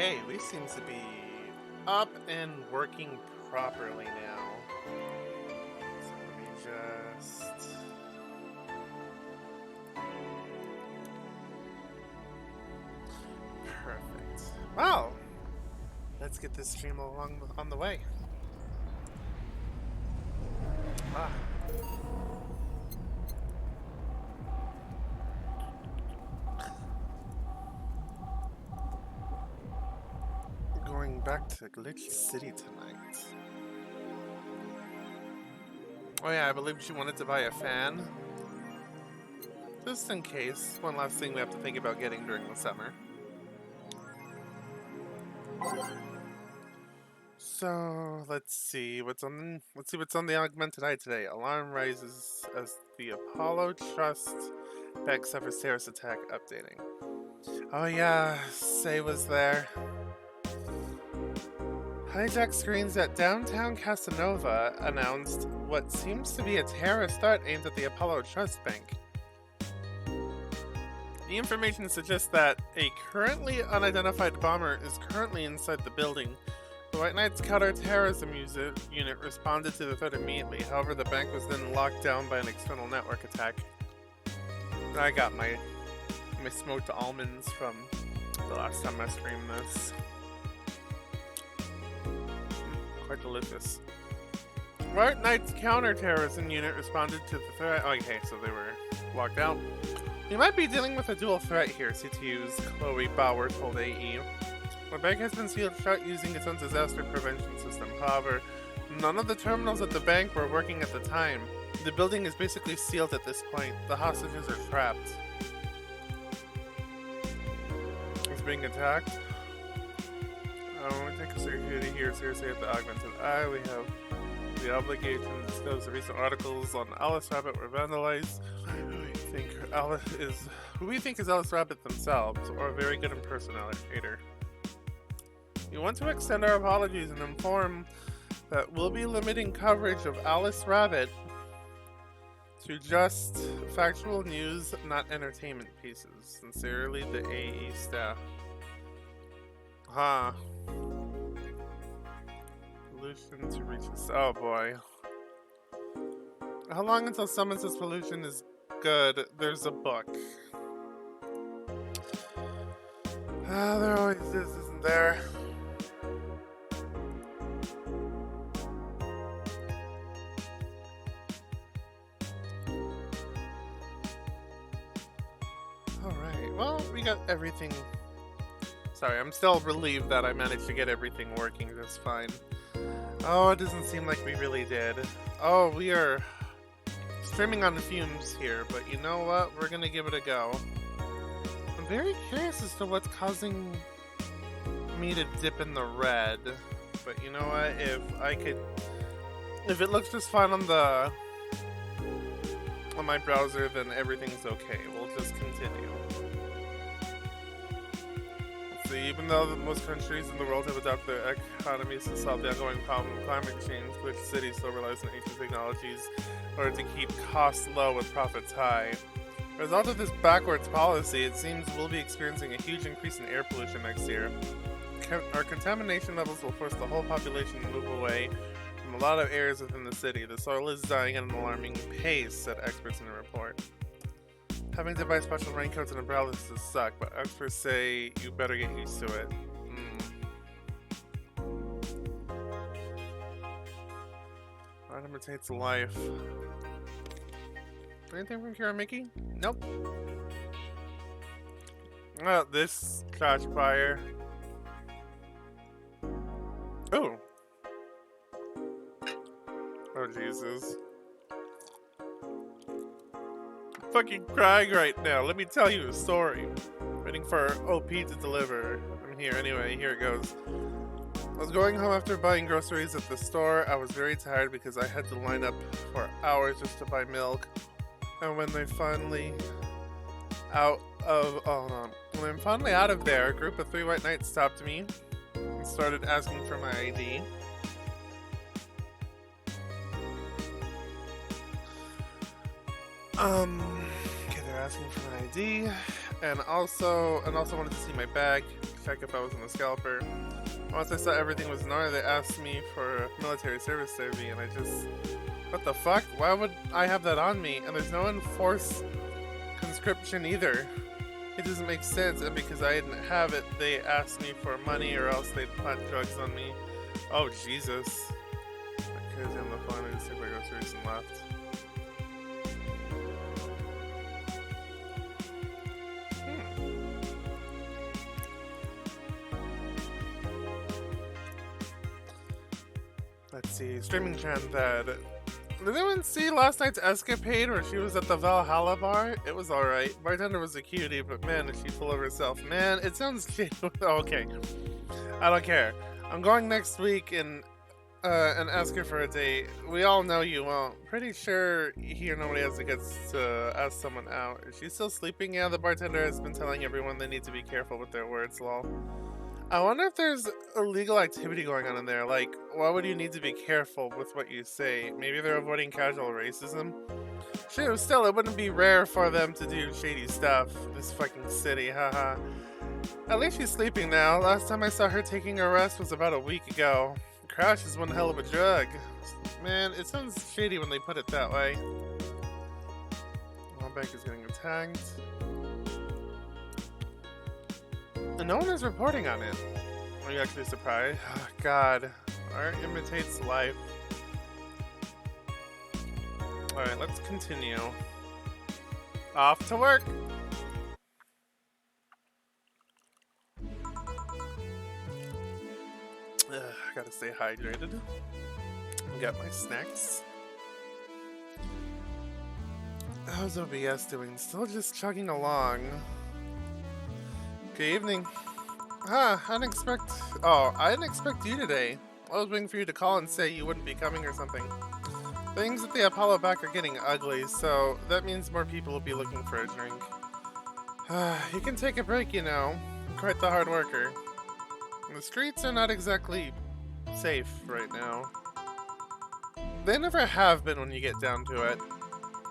Okay, we seem to be up and working properly now. So let me just... Perfect. Well, let's get this stream on the way. Ah. Going back to Glitch City tonight. Oh yeah, I believe she wanted to buy a fan. Just in case. One last thing we have to think about getting during the summer. So let's see what's on the augmented eye today. Alarm rises as the Apollo Trust Bank suffers terrorist attack. Updating. Oh yeah, Say was there. Hijack screens at downtown Casanova announced what seems to be a terrorist threat aimed at the Apollo Trust Bank. The information suggests that a currently unidentified bomber is currently inside the building. The White Knight's counter-terrorism unit responded to the threat immediately. However, the bank was then locked down by an external network attack. I got my smoked almonds from the last time I streamed this. Quite delicious. White Knight's counter-terrorism unit responded to the threat. Oh, okay, so they were locked out. We might be dealing with a dual threat here, CTU's Chloe Bauer told AE. The bank has been sealed shut using its own disaster prevention system. However, none of the terminals at the bank were working at the time. The building is basically sealed at this point. The hostages are trapped. It's being attacked. We take security here seriously at the augmented eye. We have the obligation to disclose the recent articles on Alice Rabbit were vandalized. Who we think is Alice Rabbit themselves, or a very good impersonator. We want to extend our apologies and inform that we'll be limiting coverage of Alice Rabbit to just factual news, not entertainment pieces. Sincerely, the AE staff. Pollution to reach us. Oh boy. How long until someone says pollution is good? There's a book. There always is, isn't there? Alright, well, we got everything. Sorry, I'm still relieved that I managed to get everything working just fine. Oh, it doesn't seem like we really did. Oh, we are streaming on the fumes here, but you know what? We're gonna give it a go. I'm very curious as to what's causing me to dip in the red. But you know what? If it looks just fine on my browser, then everything's okay. We'll just continue. Let's see, even though most countries in the world have adopted their economies to solve the ongoing problem of climate change, which city still relies on ancient technologies in order to keep costs low and profits high. As a result of this backwards policy, it seems we'll be experiencing a huge increase in air pollution next year. Our contamination levels will force the whole population to move away from a lot of areas within the city. The soil is dying at an alarming pace, said experts in a report. Having to buy special raincoats and umbrellas does suck, but experts say you better get used to it. Art imitates life. Anything from Kira Mickey? Nope. Oh, this crash fire. Oh. Oh, Jesus. I'm fucking crying right now. Let me tell you a story. Waiting for OP to deliver. I'm here anyway. Here it goes. I was going home after buying groceries at the store. I was very tired because I had to line up for hours just to buy milk. And when I'm finally out of there, a group of 3 White Knights stopped me and started asking for my ID. Okay, they're asking for my ID, and also wanted to see my bag. check if I was in the scalper. Once I saw everything was in order, they asked me for military service survey, and I just... What the fuck? Why would I have that on me? And there's no enforced conscription either. It doesn't make sense, and because I didn't have it, they asked me for money or else they'd plant drugs on me. Oh, Jesus. Because on the phone, I just took my groceries and left. Let's see, streaming trend that... Did anyone see last night's escapade where she was at the Valhalla bar? It was alright. Bartender was a cutie, but man, is she full of herself. Man, it sounds shady. Okay. I don't care. I'm going next week and ask her for a date. We all know you won't. Pretty sure here nobody else gets to ask someone out. Is she still sleeping? Yeah, the bartender has been telling everyone they need to be careful with their words, lol. I wonder if there's illegal activity going on in there. Like, why would you need to be careful with what you say? Maybe they're avoiding casual racism? Shoot, still, it wouldn't be rare for them to do shady stuff. This fucking city, haha. At least she's sleeping now. Last time I saw her taking a rest was about a week ago. Crash is one hell of a drug. Man, it sounds shady when they put it that way. Bank is getting attacked. And no one is reporting on it. Are you actually surprised? Oh, God. Art imitates life. Alright, let's continue. Off to work! Gotta stay hydrated. Got my snacks. How's OBS doing? Still just chugging along. Good evening. I didn't expect you today. I was waiting for you to call and say you wouldn't be coming or something. Things at the Apollo back are getting ugly, so that means more people will be looking for a drink. You can take a break, you know. I'm quite the hard worker. The streets are not exactly safe right now. They never have been when you get down to it.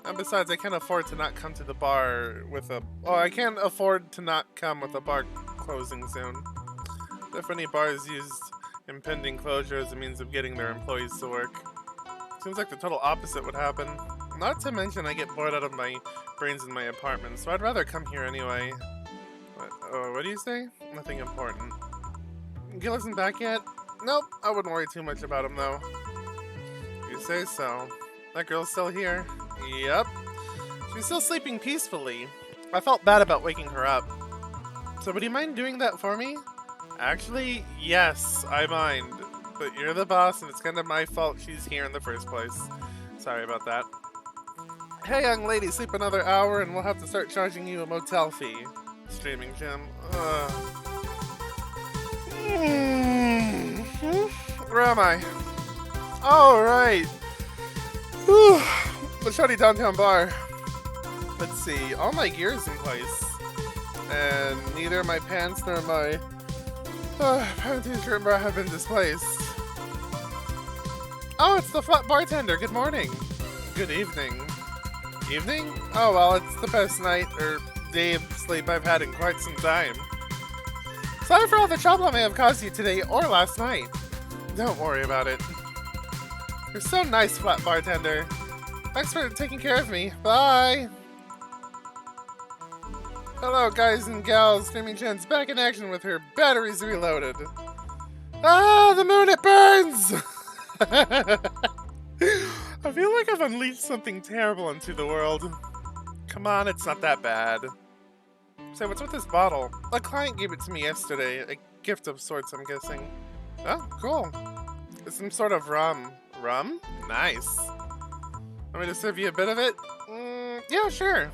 And besides, I can't afford to not come to the bar with a... Oh, I can't afford to not come with a bar closing soon. If any bars used impending closure as a means of getting their employees to work. Seems like the total opposite would happen. Not to mention I get bored out of my brains in my apartment, so I'd rather come here anyway. What do you say? Nothing important. Gil isn't back yet? Nope, I wouldn't worry too much about him though. You say so. That girl's still here. Yep. She's still sleeping peacefully. I felt bad about waking her up. So would you mind doing that for me? Actually, yes, I mind. But you're the boss and it's kind of my fault she's here in the first place. Sorry about that. Hey young lady, sleep another hour and we'll have to start charging you a motel fee. Streaming Jim. Where am I? Oh, right. The shoddy downtown bar. Let's see. All my gear's in place. And neither my pants nor my panties or bra have been displaced. Oh, it's the flat bartender. Good morning. Good evening. Evening? Oh, well, it's the best night or day of sleep I've had in quite some time. Sorry for all the trouble I may have caused you today or last night. Don't worry about it. You're so nice, flat bartender. Thanks for taking care of me. Bye! Hello, guys and gals. Streaming Jen's back in action with her batteries reloaded. Ah, the moon, it burns! I feel like I've unleashed something terrible into the world. Come on, it's not that bad. So what's with this bottle? A client gave it to me yesterday. A gift of sorts, I'm guessing. Oh, cool. It's some sort of rum. Rum? Nice. Want me to serve you a bit of it? Yeah, sure.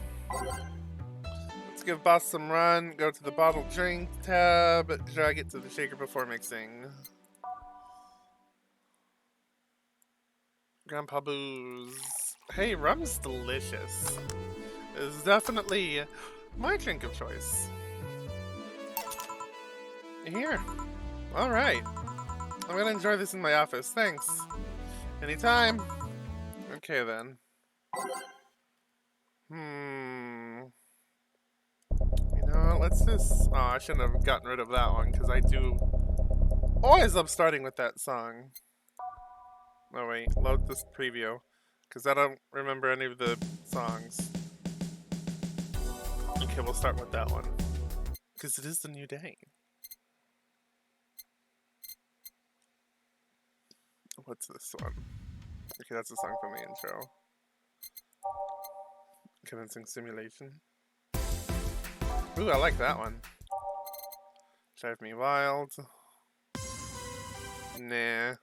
Let's give boss some run. Go to the bottle drink tab. Drag it to the shaker before mixing. Grandpa Booze. Hey, rum's delicious. It's definitely my drink of choice. Here. Alright. I'm gonna enjoy this in my office. Thanks. Anytime. Okay then. You know, what's this? Oh, I shouldn't have gotten rid of that one, because I do always love starting with that song. Oh wait, load this preview, because I don't remember any of the songs. Okay, we'll start with that one, because it is the new day. What's this one? Okay, that's a song from the intro. Convincing Simulation. Ooh, I like that one. Drive Me Wild. Nah.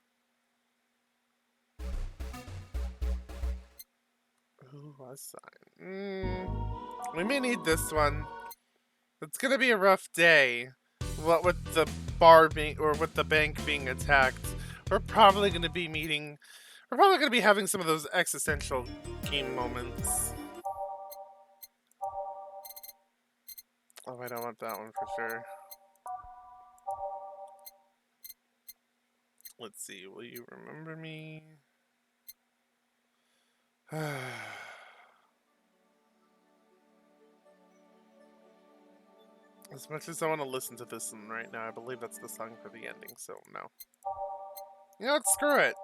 Ooh, what's that? We may need this one. It's gonna be a rough day. What with the bar being, or with the bank being attacked, we're probably gonna be meeting. We're probably gonna be having some of those existential game moments. Oh wait, I want that one for sure. Let's see, will you remember me? As much as I want to listen to this one right now, I believe that's the song for the ending, so no. You know what, screw it.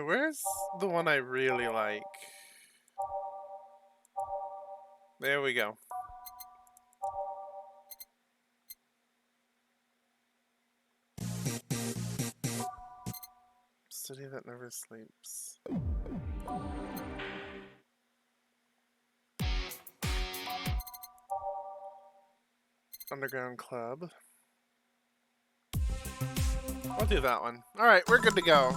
Where's the one I really like? There we go. City that never sleeps. Underground Club. I'll do that one. Alright, we're good to go.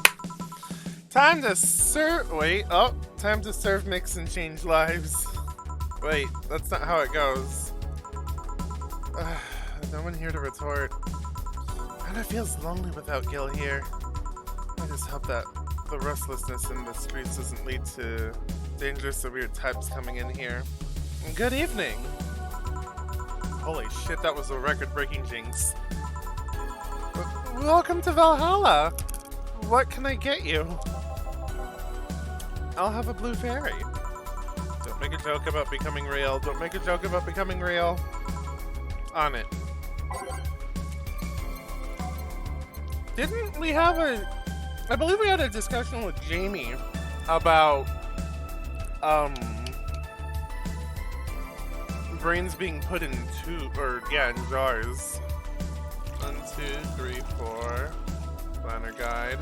Time to serve. Wait, oh, time to serve, mix, and change lives. Wait, that's not how it goes. No one here to retort. Kinda feels lonely without Gil here. I just hope that the restlessness in the streets doesn't lead to dangerous or weird types coming in here. Good evening! Holy shit, that was a record-breaking jinx. Welcome to Valhalla! What can I get you? I'll have a blue fairy. Don't make a joke about becoming real. Don't make a joke about becoming real. On it. Didn't we have I believe we had a discussion with Jamie about, brains being put in in jars. 1, 2, 3, 4. Planner guide.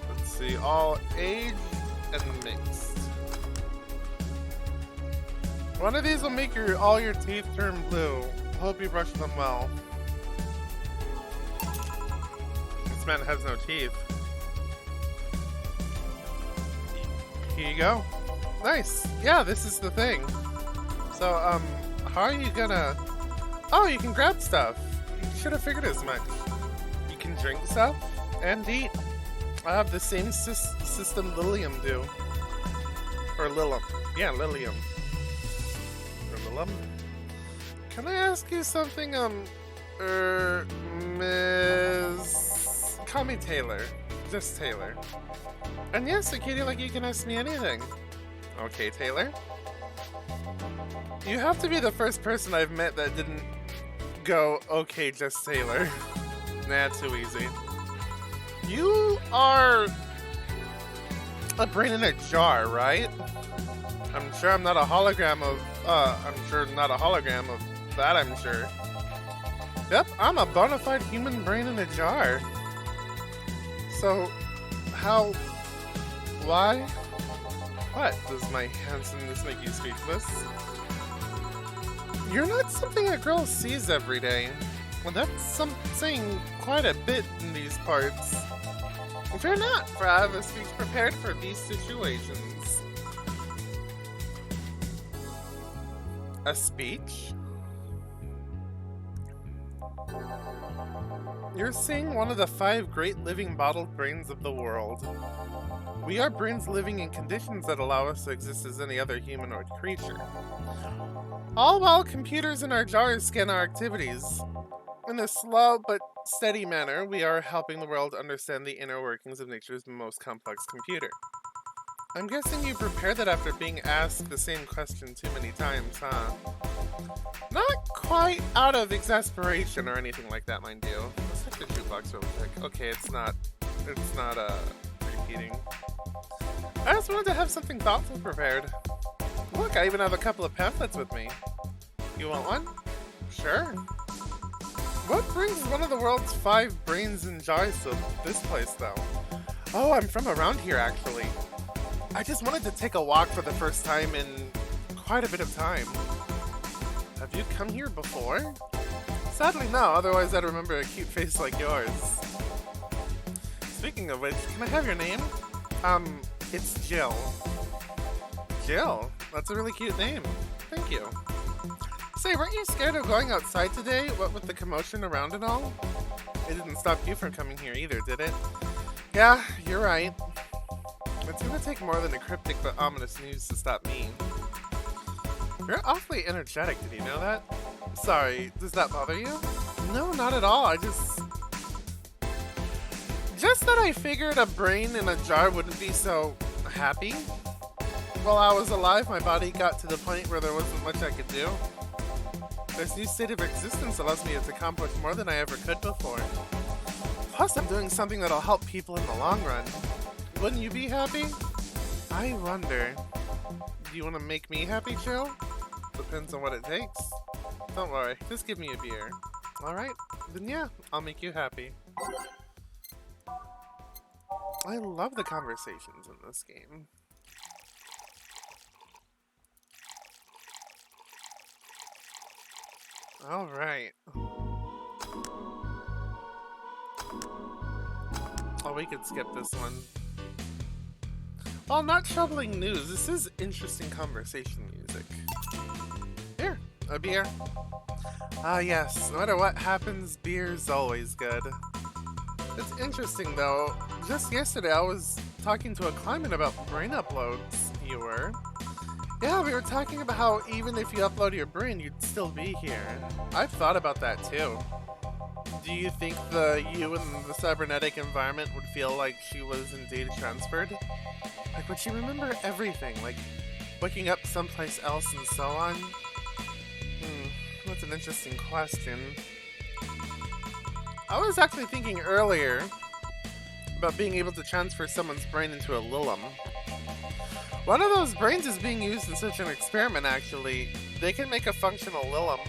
Let's see, all aged and mixed. One of these will make all your teeth turn blue. Hope you brush them well. This man has no teeth. Here you go. Nice. Yeah, this is the thing. So, how are you gonna... Oh, you can grab stuff. You should have figured as much. You can drink stuff and eat. I have the same system Lilium do. Or Lilium. Yeah, Lilium. Or Lilium. Can I ask you something, Ms... Call me Taylor. Just Taylor. And yes, a kitty like you can ask me anything. Okay, Taylor? You have to be the first person I've met that didn't go, okay, just Taylor. Nah, too easy. You are a brain in a jar, right? I'm sure I'm not a hologram of, that, I'm sure. Yep, I'm a bona fide human brain in a jar. So, why? What? Does my handsomeness make you speechless? You're not something a girl sees every day. Well, that's saying quite a bit in these parts. Fear not, for I have a speech prepared for these situations. A speech? You're seeing one of the 5 great living bottled brains of the world. We are brains living in conditions that allow us to exist as any other humanoid creature. All while computers in our jars scan our activities. In a slow but steady manner, we are helping the world understand the inner workings of nature's most complex computer. I'm guessing you prepared that after being asked the same question too many times, huh? Not quite out of exasperation or anything like that, mind you. Let's check the jukebox real quick. Okay, it's not repeating. I just wanted to have something thoughtful prepared. Look, I even have a couple of pamphlets with me. You want one? Sure. What brings one of the world's 5 brains and jars to this place, though? Oh, I'm from around here, actually. I just wanted to take a walk for the first time in quite a bit of time. Have you come here before? Sadly, no. Otherwise, I'd remember a cute face like yours. Speaking of which, can I have your name? It's Jill. Jill? That's a really cute name. Thank you. Say, weren't you scared of going outside today? What with the commotion around and all? It didn't stop you from coming here either, did it? Yeah, you're right. It's gonna take more than a cryptic but ominous news to stop me. You're awfully energetic, did you know that? Sorry, does that bother you? No, not at all, Just that I figured a brain in a jar wouldn't be so happy. While I was alive, my body got to the point where there wasn't much I could do. This new state of existence allows me to accomplish more than I ever could before. Plus, I'm doing something that'll help people in the long run. Wouldn't you be happy? I wonder. Do you want to make me happy, Jill? Depends on what it takes. Don't worry, just give me a beer. Alright, then yeah, I'll make you happy. I love the conversations in this game. Alright. Oh, we could skip this one. Well, not troubling news. This is interesting conversation music. Here, a beer. Ah, yes. No matter what happens, beer's always good. It's interesting, though. Just yesterday, I was talking to a client about brain uploads. You were? Yeah, we were talking about how even if you upload your brain, you'd still be here. I've thought about that, too. Do you think you in the cybernetic environment would feel like she was indeed transferred? Like, would she remember everything? Like, waking up someplace else and so on? That's an interesting question. I was actually thinking earlier about being able to transfer someone's brain into a Lilum. One of those brains is being used in such an experiment, actually. They can make a functional Lilum.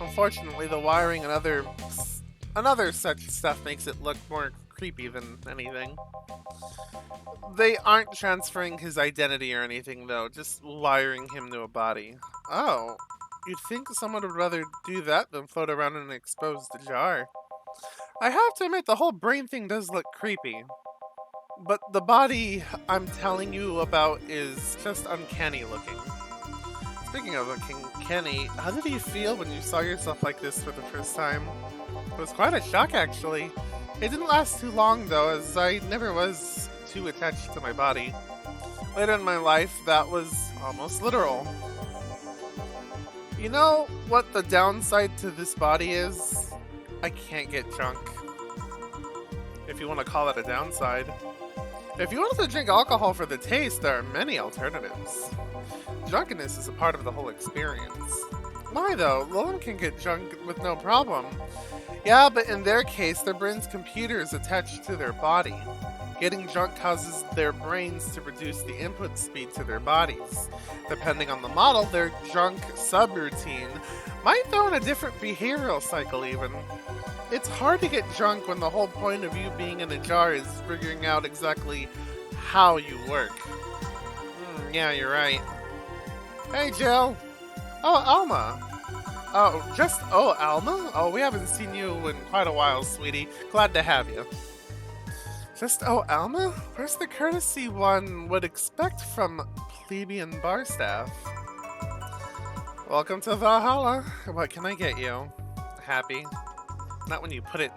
Unfortunately, the wiring and other such stuff makes it look more creepy than anything. They aren't transferring his identity or anything, though, just wiring him to a body. Oh, you'd think someone would rather do that than float around in an exposed jar. I have to admit, the whole brain thing does look creepy. But the body I'm telling you about is just uncanny looking. Speaking of uncanny, how did you feel when you saw yourself like this for the first time? It was quite a shock, actually. It didn't last too long, though, as I never was too attached to my body. Later in my life, that was almost literal. You know what the downside to this body is? I can't get drunk. If you want to call it a downside. If you wanted to drink alcohol for the taste, there are many alternatives. Drunkenness is a part of the whole experience. Why though? Lilum can get drunk with no problem. Yeah, but in their case, their brain's computer is attached to their body. Getting drunk causes their brains to reduce the input speed to their bodies. Depending on the model, their drunk subroutine might throw in a different behavioral cycle even. It's hard to get drunk when the whole point of you being in a jar is figuring out exactly how you work. Yeah, you're right. Hey, Jill. Oh, Alma. Alma? Oh, we haven't seen you in quite a while, sweetie. Glad to have you. Alma? Where's the courtesy one would expect from plebeian bar staff? Welcome to Valhalla. What can I get you? Happy? Not when you put it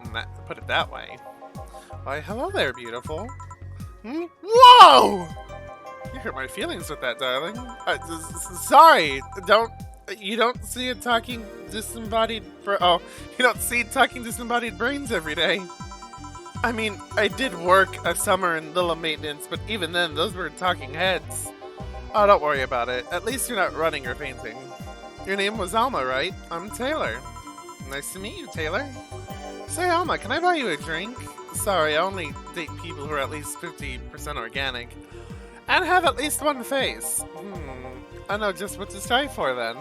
that way. Why, hello there, beautiful. Whoa! You hurt my feelings with that, darling. Sorry. You don't see a talking disembodied brains every day. I mean, I did work a summer in little maintenance, but even then, those were talking heads. Oh, don't worry about it. At least you're not running or fainting. Your name was Alma, right? I'm Taylor. Nice to meet you, Taylor. Say, Alma, can I buy you a drink? Sorry, I only date people who are at least 50% organic. And have at least one face. I know just what to strive for then.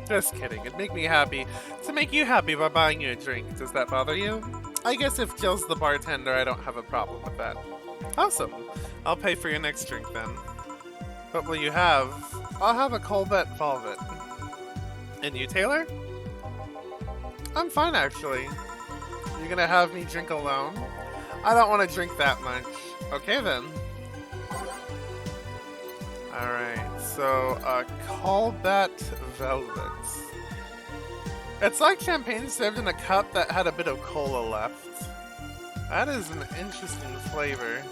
Just kidding, it'd make me happy to make you happy by buying you a drink. Does that bother you? I guess if Jill's the bartender, I don't have a problem with that. Awesome. I'll pay for your next drink then. What will you have? I'll have a Colbert Velvet. And you, Taylor? I'm fine, actually. You're gonna have me drink alone? I don't want to drink that much. Okay, then. Alright, so, Colbert Velvet. It's like champagne served in a cup that had a bit of cola left. That is an interesting flavor.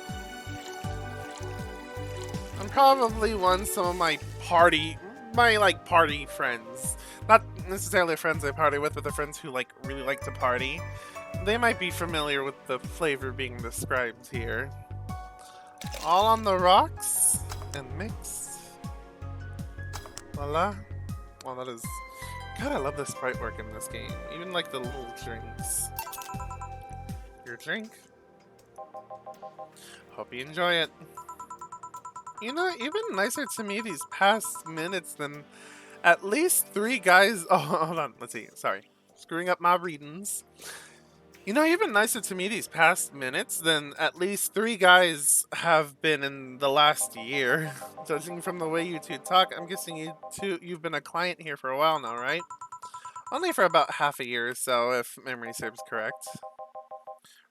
I'm probably some of my party friends. Not necessarily friends I party with, but the friends who really like to party. They might be familiar with the flavor being described here. All on the rocks and mixed. Voila. Well, that is... God, I love the sprite work in this game. Even like the little drinks. Your drink. Hope you enjoy it. You know, even nicer to me these past minutes than at least 3 guys... Oh, hold on. Let's see. Sorry. Screwing up my readings. You know, even nicer to me these past minutes than at least 3 guys have been in the last year. Judging from the way you two talk, I'm guessing you've been a client here for a while now, right? Only for about half a year or so, if memory serves correct.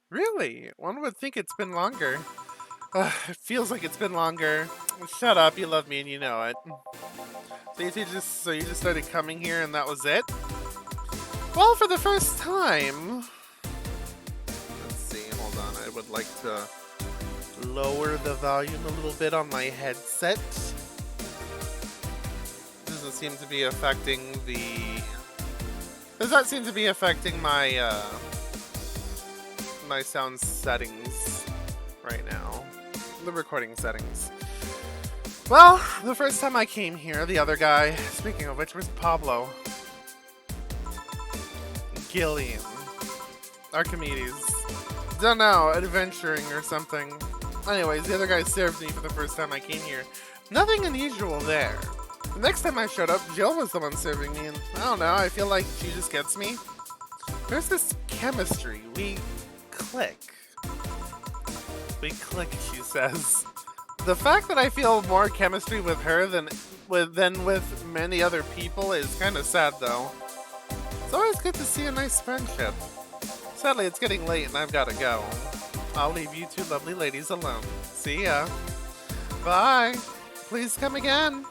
Really? One would think it's been longer. It feels like it's been longer. Shut up, you love me and you know it. So you just started coming here and that was it? Well, for the first time... I would like to lower the volume a little bit on my headset. Doesn't seem to be affecting the... Does not seem to be affecting my my sound settings right now. The recording settings. Well, the first time I came here, the other guy, speaking of which, was Pablo. Gillian. Archimedes. Don't know, adventuring or something. Anyways, the other guy served me for the first time I came here. Nothing unusual there. The next time I showed up, Jill was the one serving me, and I don't know, I feel like she just gets me. There's this chemistry. We click. We click, she says. The fact that I feel more chemistry with her than with many other people is kind of sad, though. It's always good to see a nice friendship. Sadly, it's getting late and I've got to go. I'll leave you 2 lovely ladies alone. See ya. Bye. Please come again.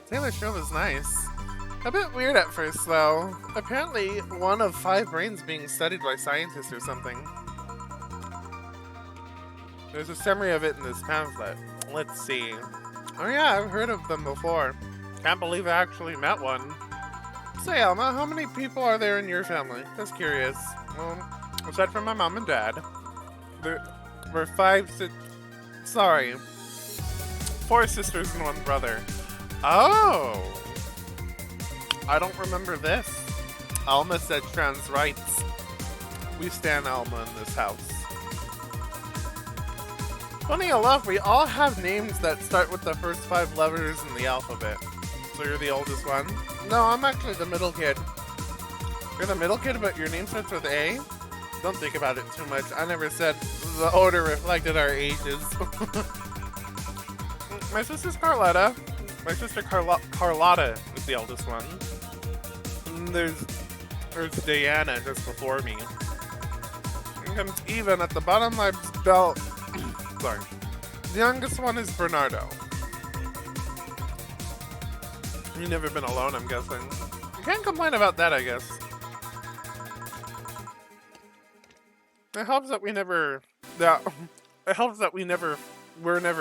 Taylor's show was nice. A bit weird at first, though. Apparently, 1 of 5 brains being studied by scientists or something. There's a summary of it in this pamphlet. Let's see. Oh yeah, I've heard of them before. Can't believe I actually met one. Say, Alma, how many people are there in your family? Just curious. Well, aside from my mom and dad, there were 4 sisters and 1 brother. Oh! I don't remember this. Alma said trans rights. We stand Alma in this house. Funny enough, we all have names that start with the first 5 letters in the alphabet. So you're the oldest one? No, I'm actually the middle kid. You're the middle kid, but your name starts with A? Don't think about it too much. I never said the order reflected our ages. My sister's Carlotta. My sister Carlotta is the eldest one. And there's Diana just before me. And comes Eva at the bottom of my belt. Sorry. The youngest one is Bernardo. You've never been alone, I'm guessing. You can't complain about that, I guess. It helps that we never... Yeah, it helps that we're never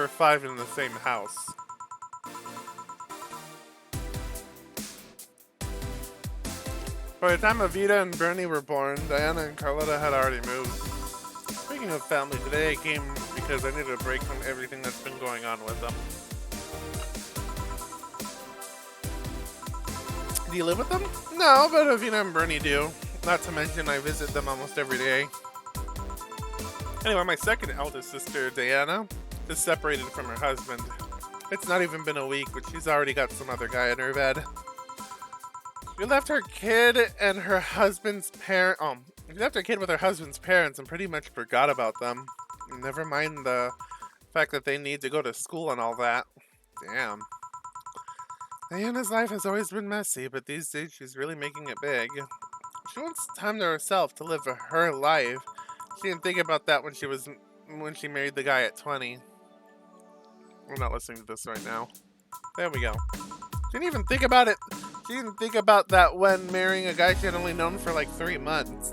5 in the same house. By the time Avita and Bernie were born, Diana and Carlotta had already moved. Speaking of family, today I came because I needed a break from everything that's been going on with them. Do you live with them? No, but Avina and Bernie do. Not to mention I visit them almost every day. Anyway, my second eldest sister, Diana, is separated from her husband. It's not even been a week, but she's already got some other guy in her bed. We left her kid and her husband's parent. We left her kid with her husband's parents and pretty much forgot about them. Never mind the fact that they need to go to school and all that. Damn. Diana's life has always been messy, but these days she's really making it big. She wants time to herself to live her life. She didn't think about that when she married the guy at 20. We're not listening to this right now. There we go. She didn't even think about it. She didn't think about that when marrying a guy she had only known for like 3 months.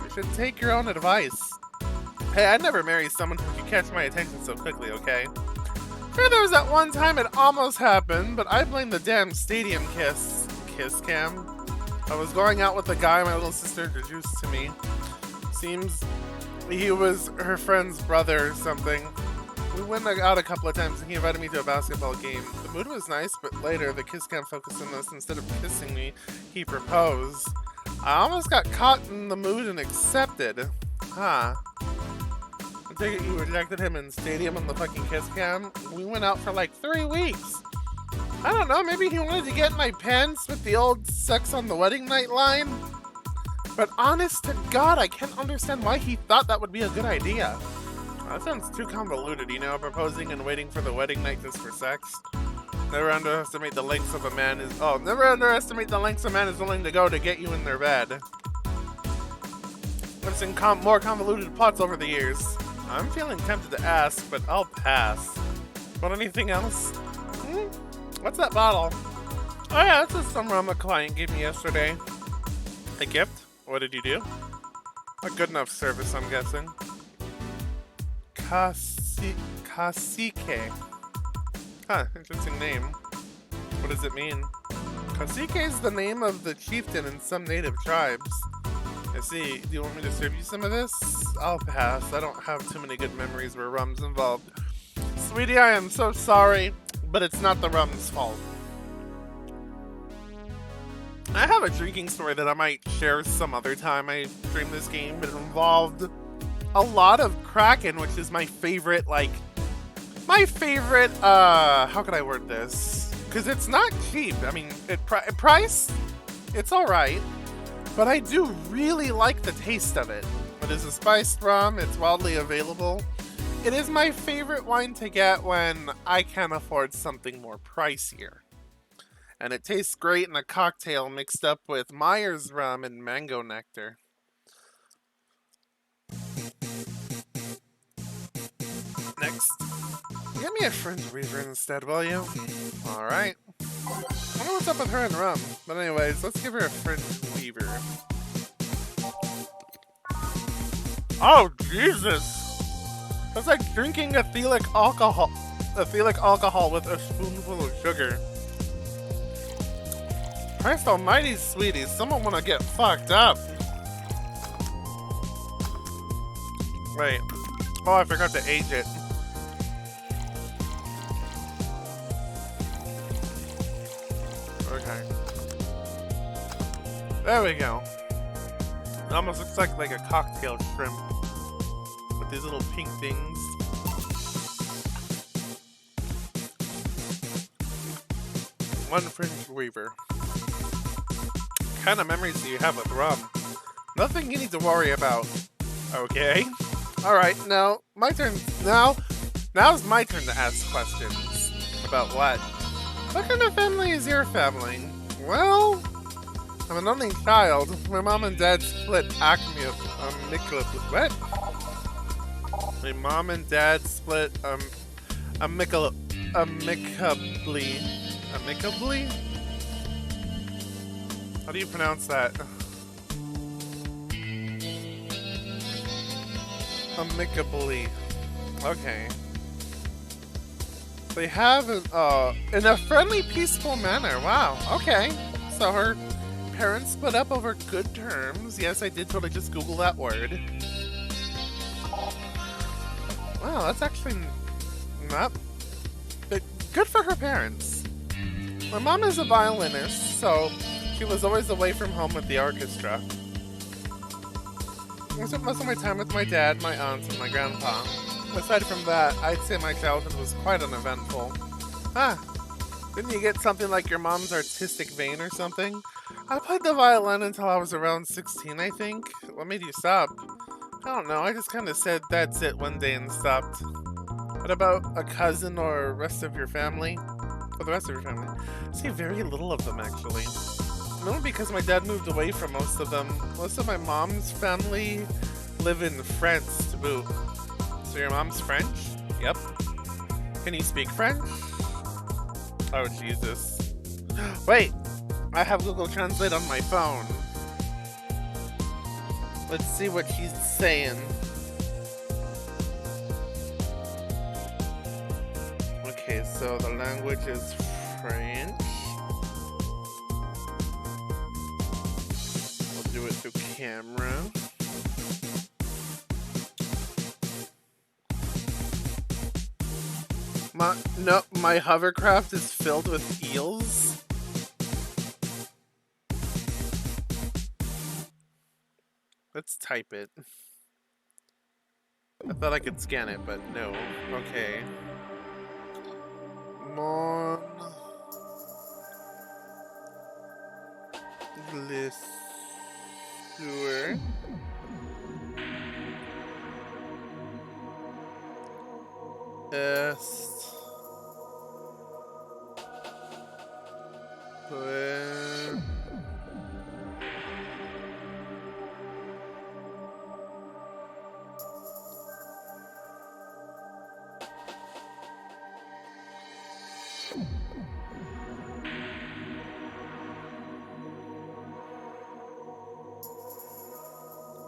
You should take your own advice. Hey, I'd never marry someone who could catch my attention so quickly, okay? Sure, there was that one time it almost happened, but I blame the damn stadium kiss cam. I was going out with a guy my little sister introduced to me. Seems he was her friend's brother or something. We went out a couple of times and he invited me to a basketball game. The mood was nice, but later the kiss cam focused on us. Instead of kissing me, he proposed. I almost got caught in the mood and accepted. Huh. I take it you rejected him in stadium on the fucking kiss cam? We went out for like 3 weeks. I don't know, maybe he wanted to get in my pants with the old sex on the wedding night line? But honest to God, I can't understand why he thought that would be a good idea. That sounds too convoluted, you know, proposing and waiting for the wedding night just for sex. Never underestimate the lengths of a man is willing to go to get you in their bed. I've seen more convoluted plots over the years. I'm feeling tempted to ask, but I'll pass. Want anything else? What's that bottle? Oh yeah, it's just some rum a client gave me yesterday. A gift? What did you do? A good enough service, I'm guessing. Cacique. Huh, interesting name. What does it mean? Cacique is the name of the chieftain in some native tribes. I see. Do you want me to serve you some of this? I'll pass. I don't have too many good memories where rum's involved. Sweetie, I am so sorry, but it's not the rum's fault. I have a drinking story that I might share some other time I stream this game, but it involved a lot of Kraken, which is my favorite, how could I word this? Because it's not cheap. I mean, price, it's alright, but I do really like the taste of it. It is a spiced rum, it's widely available. It is my favorite wine to get when I can't afford something more pricier. And it tastes great in a cocktail mixed up with Myers rum and mango nectar. Next. Get me a French Weaver instead, will you? Alright. I don't know what's up with her and rum. But anyways, let's give her a French Weaver. Oh, Jesus! That's like drinking ethylic alcohol with a spoonful of sugar. Christ almighty, sweeties, someone wanna get fucked up. Wait. Oh, I forgot to age it. Okay. There we go. It almost looks like a cocktail shrimp. With these little pink things. One French Weaver. What kind of memories do you have with rum? Nothing you need to worry about. Okay. Alright, now, my turn. Now's my turn to ask questions. About what? What kind of family is your family? Well, I'm an only child. My mom and dad split amicably. What? My mom and dad split amicably. Amicably? How do you pronounce that? Amicably. Okay. They have in a friendly, peaceful manner. Wow. Okay. So her parents split up over good terms. Yes, I did totally just Google that word. Wow, that's actually not... But good for her parents. My mom is a violinist, so she was always away from home with the orchestra. I spent most of my time with my dad, my aunts, and my grandpa. Aside from that, I'd say my childhood was quite uneventful. Didn't you get something like your mom's artistic vein or something? I played the violin until I was around 16, I think. What made you stop? I don't know, I just kind of said that's it one day and stopped. What about a cousin or rest of your family? Or the rest of your family? I see very little of them, actually. Mainly because my dad moved away from most of them. Most of my mom's family live in France to boot. So your mom's French? Yep. Can you speak French? Oh, Jesus. Wait! I have Google Translate on my phone. Let's see what she's saying. Okay, so the language is French. We'll do it through camera. My hovercraft is filled with eels. Let's type it. I thought I could scan it, but no. Okay. Mon Glissure. Est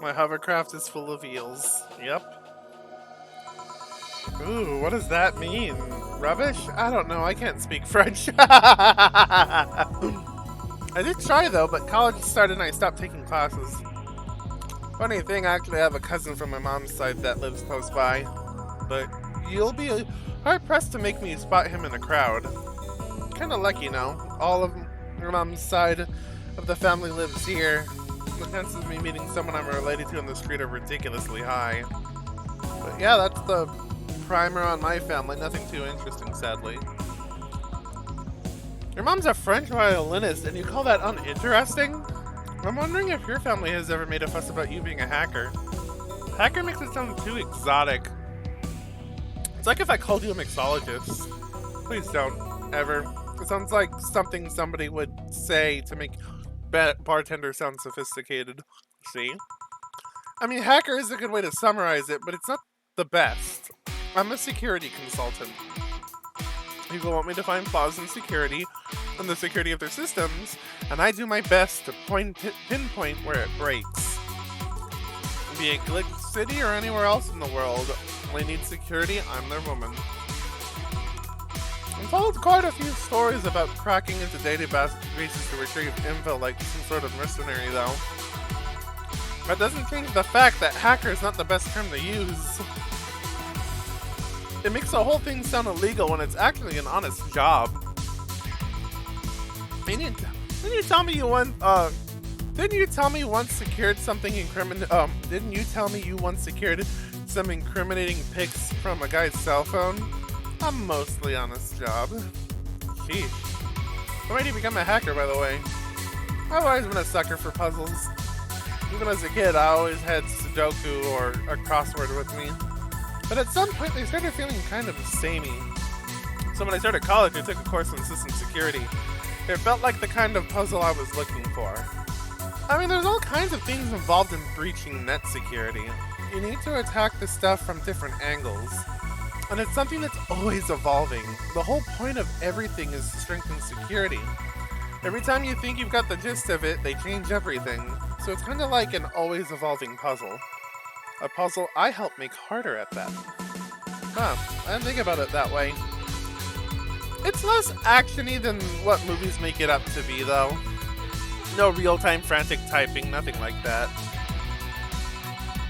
My hovercraft is full of eels. Yep. Ooh, what does that mean? Rubbish? I don't know, I can't speak French. I did try though, but college started and I stopped taking classes. Funny thing, I actually have a cousin from my mom's side that lives close by. But you'll be hard pressed to make me spot him in a crowd. Kinda lucky now. All of your mom's side of the family lives here. The chances of me meeting someone I'm related to on the street are ridiculously high. But yeah, that's the primer on my family. Nothing too interesting, sadly. Your mom's a French violinist, and you call that uninteresting? I'm wondering if your family has ever made a fuss about you being a hacker. Hacker makes it sound too exotic. It's like if I called you a mixologist. Please don't, ever. It sounds like something somebody would say to make bartender sound sophisticated. See? I mean, hacker is a good way to summarize it, but it's not the best. I'm a security consultant. People want me to find flaws in security and the security of their systems, and I do my best to pinpoint where it breaks. Be it Glick City or anywhere else in the world, when they need security, I'm their woman. I've followed quite a few stories about cracking into databases to retrieve info like some sort of mercenary, though. That doesn't change the fact that hacker is not the best term to use. It makes the whole thing sound illegal when it's actually an honest job. Didn't you tell me you once secured something didn't you tell me you once secured some incriminating pics from a guy's cell phone? A mostly honest job. Sheesh. What made you become a hacker, by the way? I've always been a sucker for puzzles. Even as a kid, I always had Sudoku or a crossword with me. But at some point, they started feeling kind of samey. So when I started college, I took a course in system security. It felt like the kind of puzzle I was looking for. I mean, there's all kinds of things involved in breaching net security. You need to attack the stuff from different angles. And it's something that's always evolving. The whole point of everything is to strengthen security. Every time you think you've got the gist of it, they change everything. So it's kind of like an always evolving puzzle. A puzzle I help make harder at that. Huh, I didn't think about it that way. It's less action-y than what movies make it up to be, though. No real-time frantic typing, nothing like that.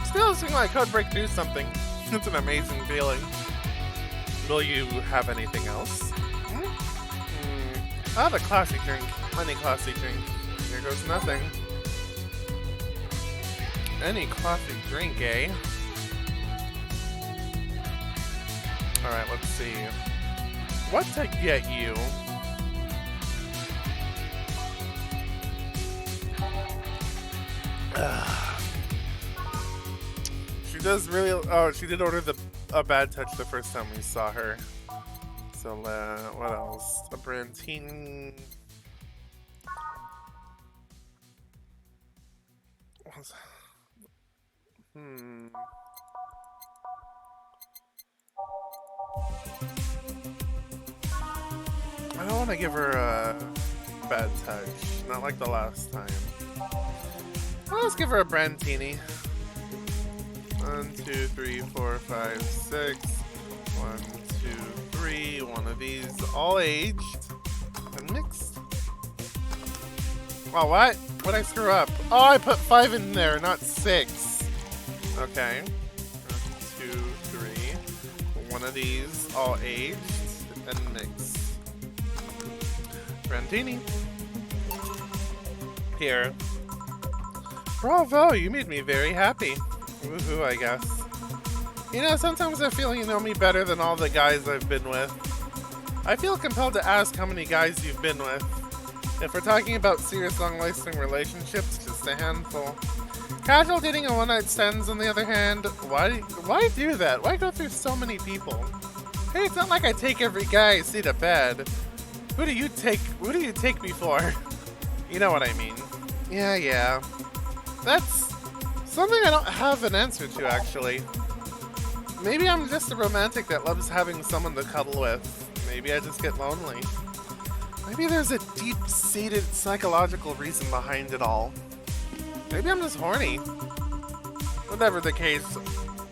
Still, seeing my code break through something. It's an amazing feeling. Will you have anything else? I'll have a classy drink. Any classy drink. Here goes nothing. Any classy drink, eh? Alright, let's see. What to get you? She does really. Oh, she did order a bad touch the first time we saw her. So, what else? A Brantini. I don't want to give her a bad touch. Not like the last time. Let's give her a Brantini. 1, 2, 3, 4, 5, 6. 1, 2, 3. One of these, all aged and mixed. Oh, what? What'd I screw up? Oh, I put 5 in there, not 6. Okay. 1, 2, 3. One of these, all aged and mixed. Brantini. Here. Bravo, you made me very happy. Woohoo, I guess. You know, sometimes I feel you know me better than all the guys I've been with. I feel compelled to ask how many guys you've been with. If we're talking about serious long-lasting relationships, just a handful. Casual dating and one-night stands, on the other hand, why do that? Why go through so many people? Hey, it's not like I take every guy I see to bed. Who do you take me for? You know what I mean. Yeah. That's something I don't have an answer to, actually. Maybe I'm just a romantic that loves having someone to cuddle with. Maybe I just get lonely. Maybe there's a deep-seated psychological reason behind it all. Maybe I'm just horny. Whatever the case,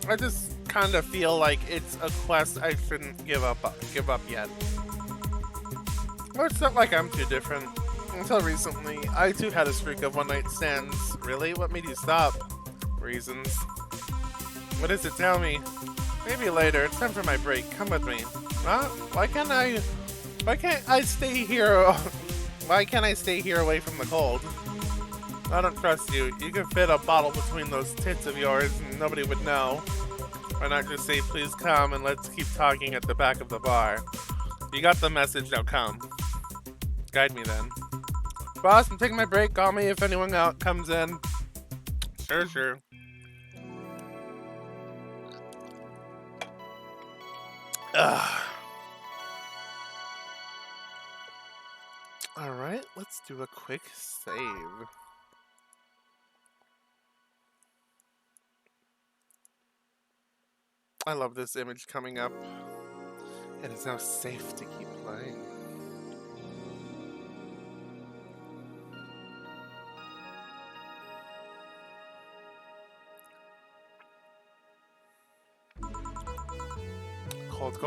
I just kind of feel like it's a quest I shouldn't give up yet. Or it's not like I'm too different. Until recently, I too had a streak of one-night stands. Really? What made you stop? Reasons. What is it? Tell me. Maybe later. It's time for my break. Come with me. Huh? Why can't I stay here? Why can't I stay here away from the cold? I don't trust you. You can fit a bottle between those tits of yours and nobody would know. Why not just say, please come and let's keep talking at the back of the bar. You got the message, now come. Guide me then. Boss, I'm taking my break. Call me if anyone out comes in. Sure. Alright, let's do a quick save. I love this image coming up. It is now safe to keep playing.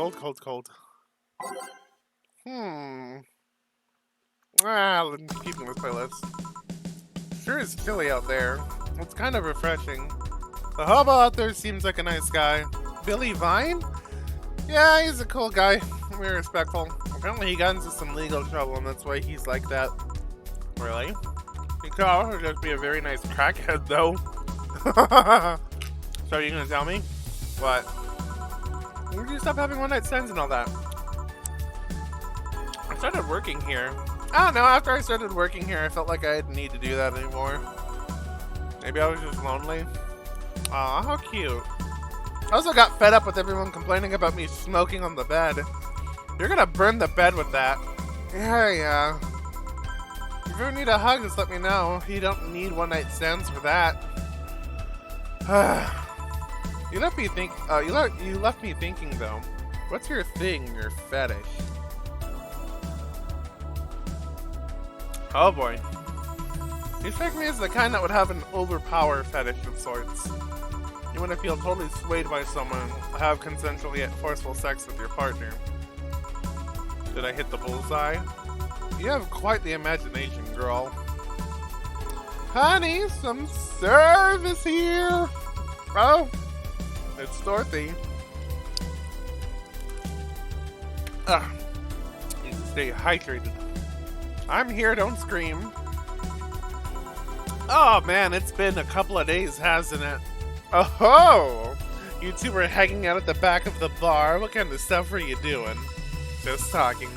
Cold. Let's keep in this playlist. Sure is chilly out there. It's kind of refreshing. The hobo out there seems like a nice guy. Billy Vine? Yeah, he's a cool guy. Very respectful. Apparently he got into some legal trouble and that's why he's like that. Really? He could also just be a very nice crackhead though. So are you gonna tell me? What? When did you stop having one-night stands and all that? I started working here. I don't know, after I started working here, I felt like I didn't need to do that anymore. Maybe I was just lonely. Aw, how cute. I also got fed up with everyone complaining about me smoking on the bed. You're gonna burn the bed with that. Yeah. If you ever need a hug, just let me know. You don't need one-night stands for that. You left me thinking though. What's your thing, your fetish? Oh boy. You strike me as the kind that would have an overpower fetish of sorts. You want to feel totally swayed by someone, have consensual yet forceful sex with your partner. Did I hit the bullseye? You have quite the imagination, girl. Honey, some service here. Oh, It's Dorothy. Ugh. Need to stay hydrated. I'm here, don't scream. Oh man, it's been a couple of days, hasn't it? Oh ho! You two were hanging out at the back of the bar. What kind of stuff were you doing? Just talking.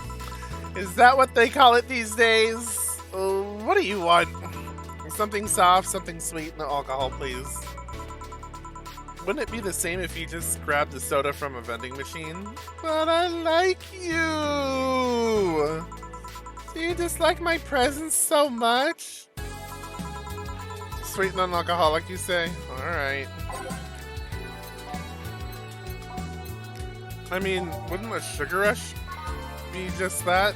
Is that what they call it these days? What do you want? Something soft, something sweet, no alcohol, please. Wouldn't it be the same if you just grabbed a soda from a vending machine? But I like you! Do you dislike my presence so much? Sweet and non-alcoholic, you say? Alright. I mean, wouldn't a sugar rush be just that?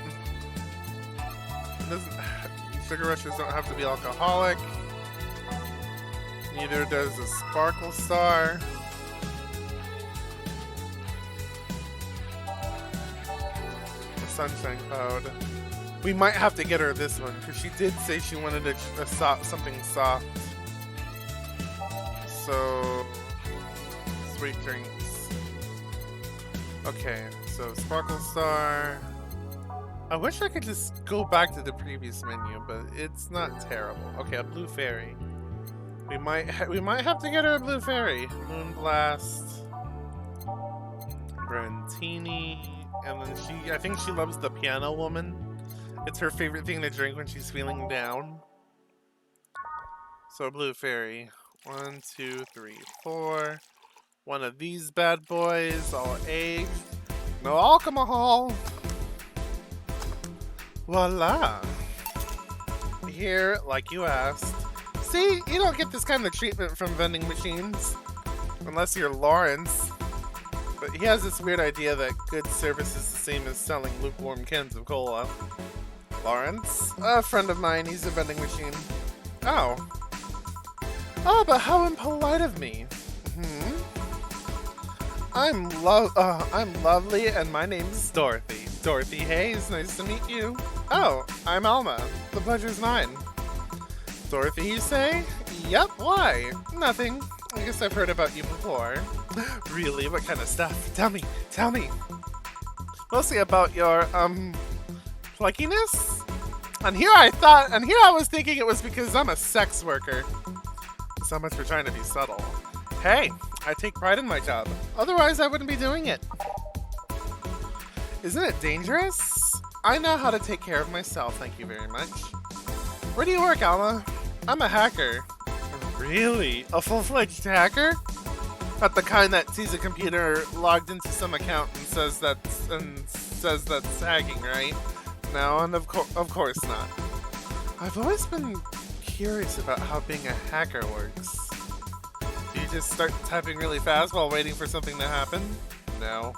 Sugar rushes don't have to be alcoholic. Neither does a Sparkle Star. The Sunshine Cloud. We might have to get her this one, because she did say she wanted something soft. So, sweet drinks. Okay, so Sparkle Star. I wish I could just go back to the previous menu, but it's not terrible. Okay, a Blue Fairy. We might have to get her a Blue Fairy. Moonblast, Brandini, and then I think she loves the Piano Woman. It's her favorite thing to drink when she's feeling down. So Blue Fairy. 1, 2, 3, 4. One of these bad boys, all aged. No alcohol. Voila. Here, like you asked. See, you don't get this kind of treatment from vending machines. Unless you're Lawrence. But he has this weird idea that good service is the same as selling lukewarm cans of cola. Lawrence? A friend of mine, he's a vending machine. Oh. Oh, but how impolite of me. I'm lovely and my name's Dorothy. Dorothy Hayes, nice to meet you. Oh, I'm Alma. The pleasure's mine. Dorothy, you say? Yep, why? Nothing. I guess I've heard about you before. Really? What kind of stuff? Tell me. Mostly about your, pluckiness? And here I was thinking it was because I'm a sex worker. So much for trying to be subtle. Hey, I take pride in my job. Otherwise, I wouldn't be doing it. Isn't it dangerous? I know how to take care of myself, thank you very much. Where do you work, Alma? I'm a hacker. Really? A full-fledged hacker? Not the kind that sees a computer logged into some account and says that's hacking, right? No, and of course not. I've always been curious about how being a hacker works. Do you just start typing really fast while waiting for something to happen? No.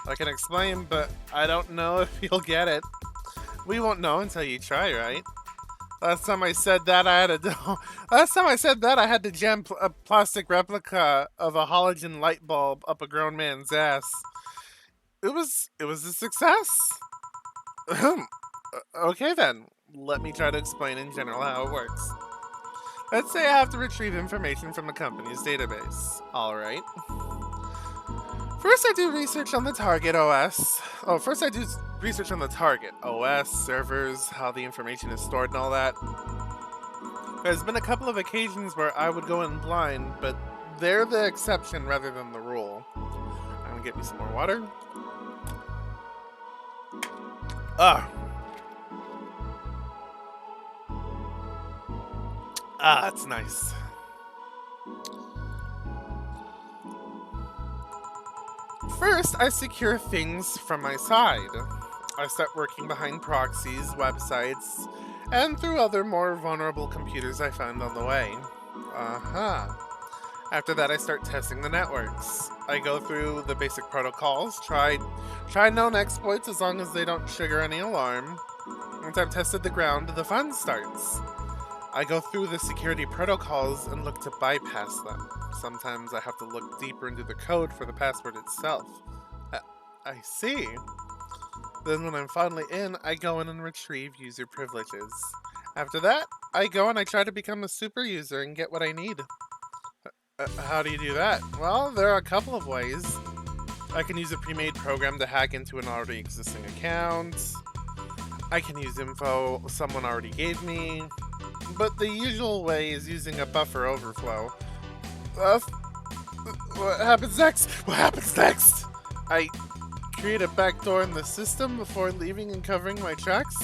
I can explain, but I don't know if you'll get it. We won't know until you try, right? Last time I said that, I had to jam a plastic replica of a halogen light bulb up a grown man's ass. It was a success. Okay then, let me try to explain in general how it works. Let's say I have to retrieve information from a company's database. Alright. First I do research on the target OS. First I do research on the target OS, servers, how the information is stored and all that. There's been a couple of occasions where I would go in blind, but they're the exception rather than the rule. I'm gonna get me some more water. That's nice. First, I secure things from my side. I start working behind proxies, websites, and through other more vulnerable computers I found on the way. After that, I start testing the networks. I go through the basic protocols, try known exploits as long as they don't trigger any alarm. Once I've tested the ground, the fun starts. I go through the security protocols and look to bypass them. Sometimes I have to look deeper into the code for the password itself. I see. Then when I'm finally in, I go in and retrieve user privileges. After that, I go and I try to become a super user and get what I need. How do you do that? Well, there are a couple of ways. I can use a pre-made program to hack into an already existing account. I can use info someone already gave me. But the usual way is using a buffer overflow. What happens next? What happens next? I create a backdoor in the system before leaving and covering my tracks.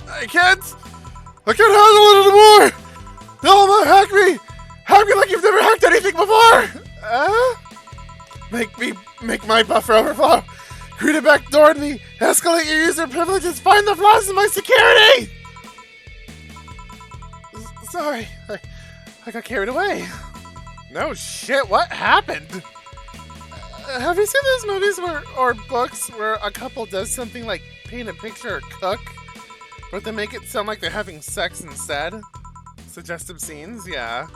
I can't handle it anymore! No, hack me! Hack me like you've never hacked anything before! Make my buffer overflow. Create a backdoor in me. Escalate your user privileges. Find the flaws in my security! Sorry, I got carried away. No shit, what happened? Have you seen those movies or books where a couple does something like paint a picture or cook, but they make it sound like they're having sex instead? Suggestive scenes, yeah.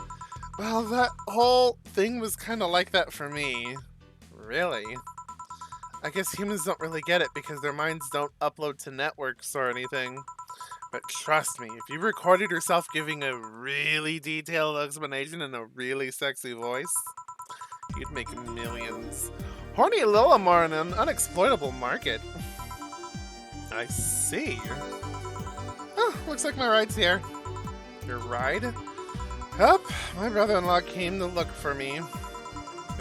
Well, that whole thing was kind of like that for me. Really? I guess humans don't really get it because their minds don't upload to networks or anything. But trust me, if you recorded yourself giving a really detailed explanation in a really sexy voice, you'd make millions. Horny Lillamore in an unexploitable market. I see. Oh, looks like my ride's here. Your ride? Yup, my brother-in-law came to look for me.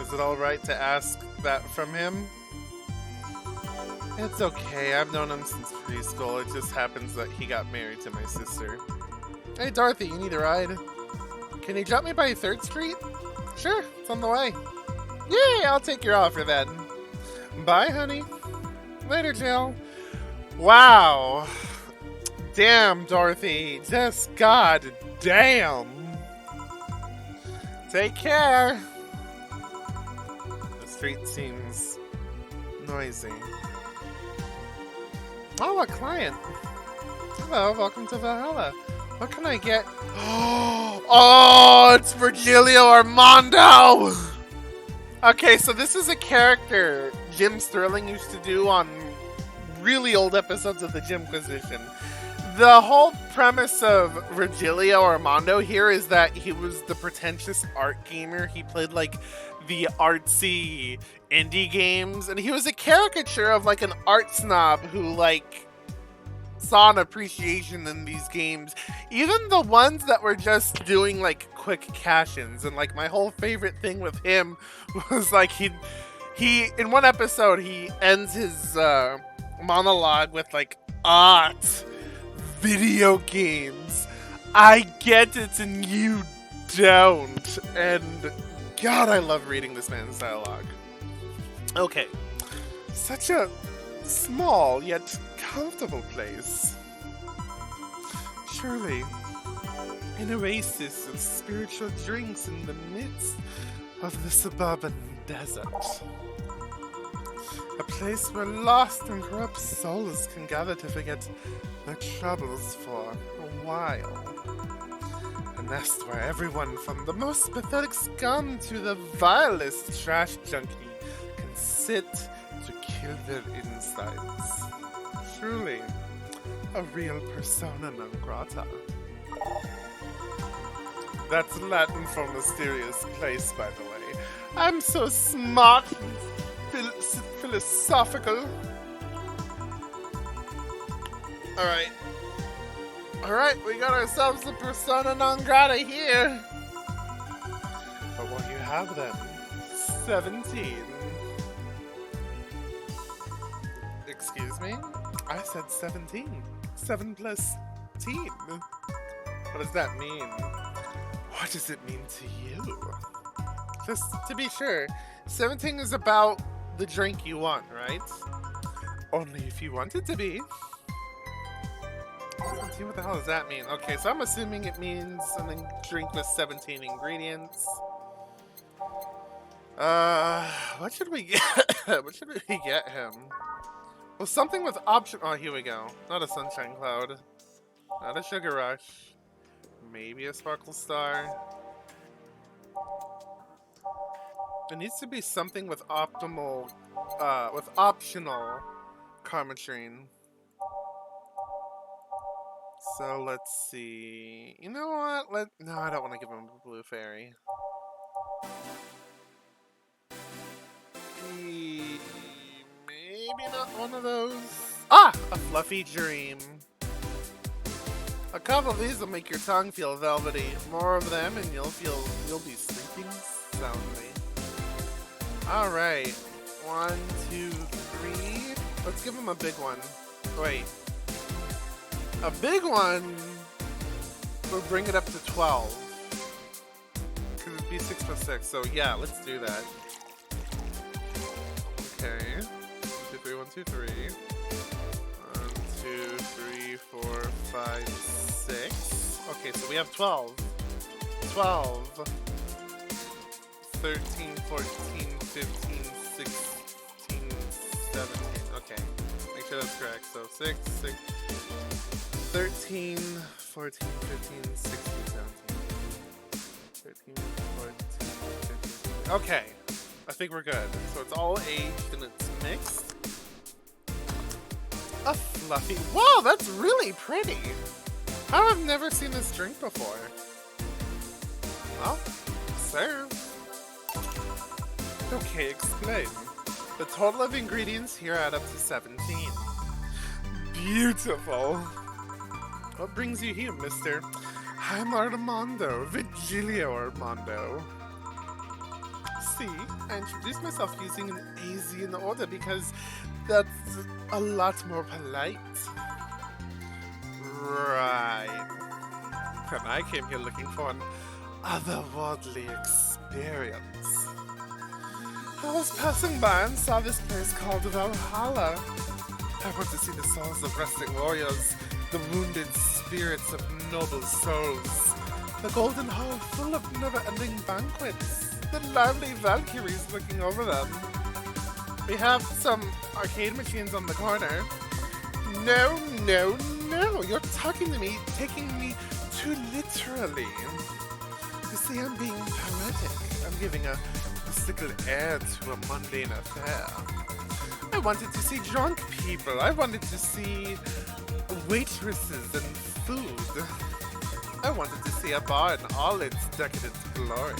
Is it alright to ask that from him? It's okay, I've known him since preschool. It just happens that he got married to my sister. Hey Dorothy, you need a ride? Can you drop me by 3rd Street? Sure, it's on the way. Yay, I'll take your offer then. Bye, honey. Later, Jill. Wow. Damn, Dorothy. Just god damn. Take care. The street seems noisy. Oh, a client. Hello, welcome to Valhalla. What can I get? Oh, it's Virgilio Armando! Okay, so this is a character Jim Sterling used to do on really old episodes of the Jimquisition. The whole premise of Virgilio Armando here is that he was the pretentious art gamer. He played like the artsy indie games, and he was a caricature of like an art snob who like saw an appreciation in these games, even the ones that were just doing like quick cash-ins. And like my whole favorite thing with him was like he in one episode he ends his monologue with like, art, video games, I get it and you don't. And God, I love reading this man's dialogue. Okay, such a small yet comfortable place. Surely, an oasis of spiritual drinks in the midst of the suburban desert. A place where lost and corrupt souls can gather to forget their troubles for a while. A nest where everyone from the most pathetic scum to the vilest trash junkie can sit to kill their insides. Truly, a real persona non grata. That's Latin for mysterious place, by the way. I'm so smart and philosophical. Alright, we got ourselves a persona non grata here. But what do you have then? 17. Excuse me? I said 17. 7 plus teen. What does that mean? What does it mean to you? Just to be sure, 17 is about the drink you want, right? Only if you want it to be. 17, what the hell does that mean? Okay, so I'm assuming it means something drink with 17 ingredients. What should we get? What should we get him? Well, something with option. Oh, here we go. Not a sunshine cloud. Not a sugar rush. Maybe a sparkle star. It needs to be something with optimal, with optional Karmatrine. So let's see. You know what? No, I don't want to give him a blue fairy. Maybe not one of those. Ah! A fluffy dream. A couple of these will make your tongue feel velvety. More of them and you'll be sleeping soundly. Alright. 1, 2, 3. Let's give him a big one. Wait. A big one will bring it up to 12. Because it'd be 6 plus 6. So yeah, let's do that. Okay. 1, 2, 3, 1, 2, 3. 1, 2, 3, 4, 5, 6. Okay, so we have 12. 12. 13, 14, 15, 16, 17. Okay. Make sure that's correct. So 6, 13, 14, 15, 16, 17. 13, 14, 15. Okay. I think we're good. So it's all aged and it's mixed. A fluffy. Whoa, that's really pretty. How I've never seen this drink before. Well, serve. Okay, explain. The total of ingredients here add up to 17. Beautiful. What brings you here, mister? I'm Armando, Vigilio Armando. See, I introduced myself using an Asian order because that's a lot more polite. Right. And I came here looking for an otherworldly experience. I was passing by and saw this place called Valhalla. I want to see the souls of resting warriors, the wounded spirits of noble souls, the golden hall full of never-ending banquets, the lively Valkyries looking over them. We have some arcade machines on the corner. No, no, no! You're talking to me, taking me too literally. You see, I'm being poetic. I'm giving a mystical air to a mundane affair. I wanted to see drunk people. I wanted to see waitresses and food. I wanted to see a bar in all its decadent glory.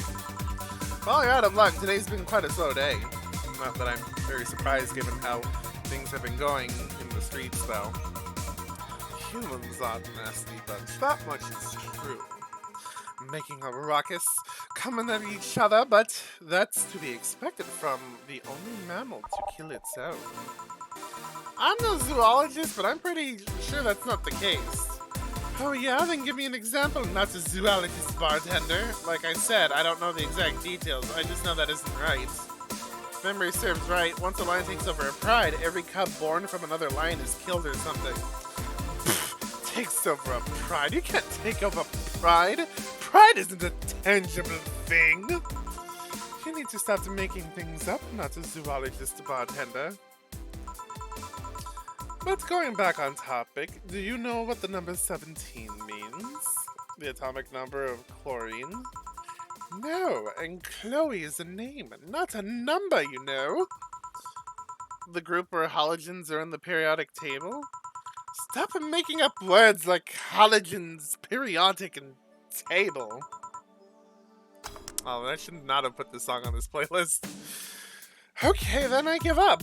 Well, you're out of luck. Today's been quite a slow day. Not that I'm very surprised given how things have been going in the streets, though. Humans are nasty, but that much is true. Making a ruckus, coming at each other, but that's to be expected from the only mammal to kill its own. I'm no zoologist, but I'm pretty sure that's not the case. Oh yeah? Then give me an example. Not a zoologist, bartender. Like I said, I don't know the exact details. I just know that isn't right. If memory serves right, once a lion takes over a pride, every cub born from another lion is killed or something. Takes over a pride? You can't take over pride. Pride isn't a tangible thing. You need to start making things up, not a zoologist, bartender. But going back on topic, do you know what the number 17 means? The atomic number of chlorine? No, and Chloe is a name, not a number, you know. The group where halogens are in the periodic table? Stop making up words like halogens, periodic, and table. Oh, I should not have put this song on this playlist. Okay, then I give up.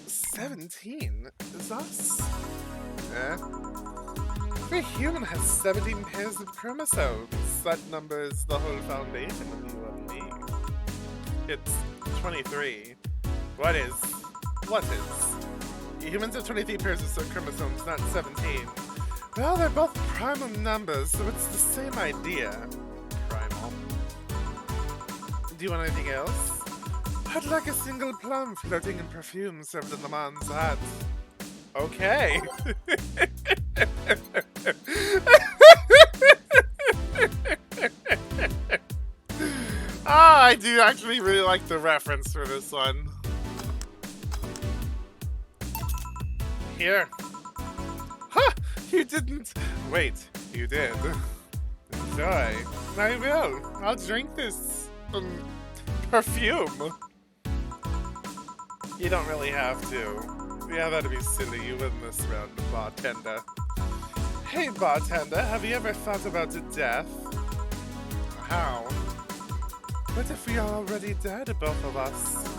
17 is us. Every human has 17 pairs of chromosomes. That number is the whole foundation of you and me. It's 23. What is? Humans have 23 pairs of chromosomes, not 17. Well, they're both primal numbers, so it's the same idea. Primal. Do you want anything else? I'd like a single plum floating in perfume served in the man's hat. Okay. I do actually really like the reference for this one. Here. Ha! You didn't. Wait, you did. Enjoy. I will. I'll drink this perfume. You don't really have to. Yeah, that'd be silly. You win this round, bartender. Hey, bartender, have you ever thought about death? How? What if we are already dead, both of us?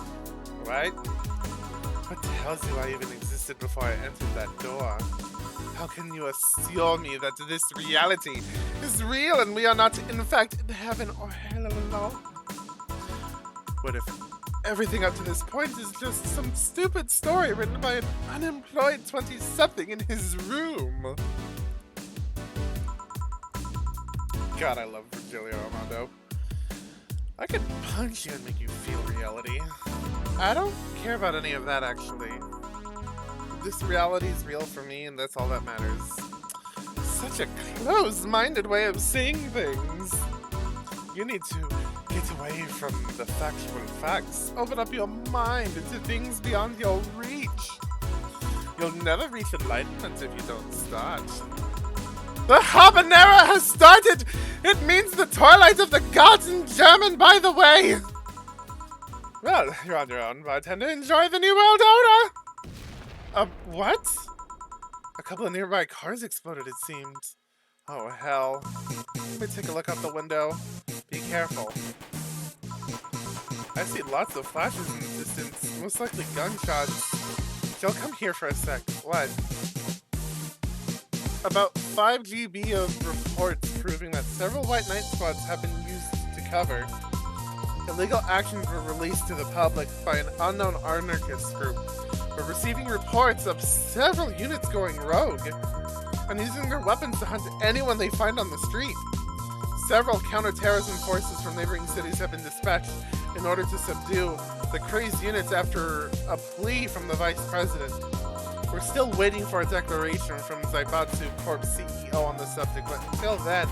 Right? What tells you I even existed before I entered that door? How can you assure me that this reality is real and we are not, in fact, in heaven or hell alone? What if everything up to this point is just some stupid story written by an unemployed 20-something in his room? God, I love Virgilio Armando. I could punch you and make you feel reality. I don't care about any of that, actually. This reality is real for me, and that's all that matters. Such a closed-minded way of seeing things. You need to get away from the factual facts. Open up your mind to things beyond your reach. You'll never reach enlightenment if you don't start. The habanera has started! It means the twilight of the gods in German, by the way! Well, you're on your own, bartender. Enjoy the New World Order! What? A couple of nearby cars exploded, it seemed. Oh, hell. Let me take a look out the window. Be careful. I see lots of flashes in the distance, most likely gunshots. Joe, come here for a sec. What? About 5 GB of reports proving that several white night squads have been used to cover. Illegal actions were released to the public by an unknown anarchist group. We're receiving reports of several units going rogue and using their weapons to hunt anyone they find on the street. Several counter-terrorism forces from neighboring cities have been dispatched in order to subdue the crazed units after a plea from the vice president. We're still waiting for a declaration from Zaibatsu Corp CEO on the subject, but until then,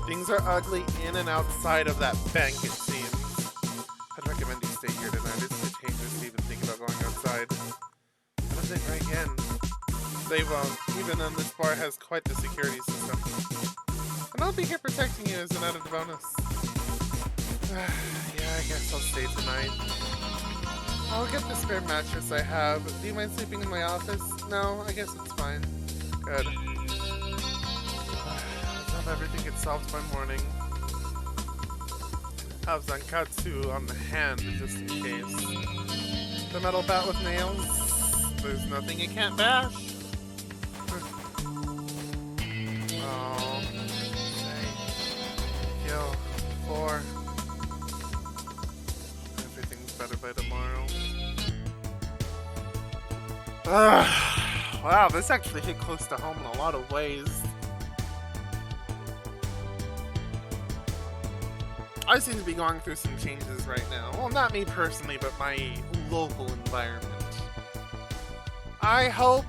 things are ugly in and outside of that bank, it seems. I'd recommend you stay here tonight. It's too dangerous to even think about going outside. What if they break in? They won't. Even then, this bar has quite the security system. And I'll be here protecting you as an added bonus. Yeah, I guess I'll stay tonight. I'll get the spare mattress I have. Do you mind sleeping in my office? No, I guess it's fine. Good. Let's hope everything gets solved by morning. Have Zankatsu on the hand, just in case. The metal bat with nails. There's nothing it can't bash. Oh. 3, kill, 4. Everything's better by tomorrow. Wow, this actually hit close to home in a lot of ways. I seem to be going through some changes right now. Well, not me personally, but my local environment. I hope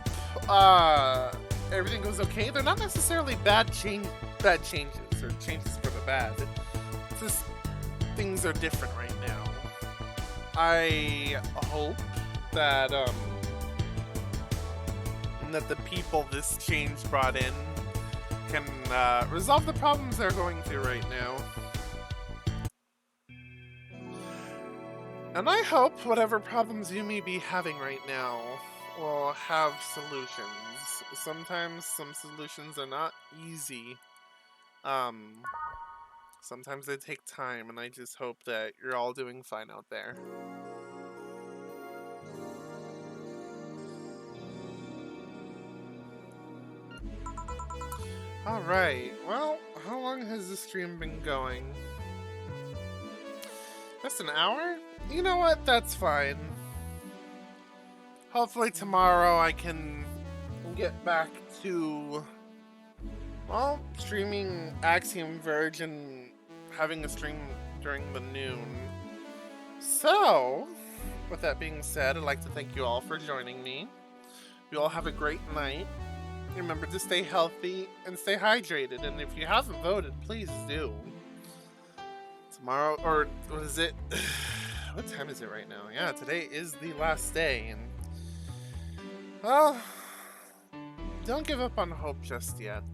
everything goes okay. They're not necessarily bad changes or changes for the bad. It's just things are different right now. I hope that that the people this change brought in can resolve the problems they're going through right now. And I hope whatever problems you may be having right now will have solutions. Sometimes some solutions are not easy. Sometimes they take time, and I just hope that you're all doing fine out there. Alright, well, how long has the stream been going? Just an hour? You know what? That's fine. Hopefully tomorrow I can get back to, well, streaming Axiom Verge and having a stream during the noon. So, with that being said, I'd like to thank you all for joining me. You all have a great night. Remember to stay healthy and stay hydrated, and if you haven't voted, please do. Tomorrow, or what is it? What time is it right now? Yeah, today is the last day, and well, don't give up on hope just yet.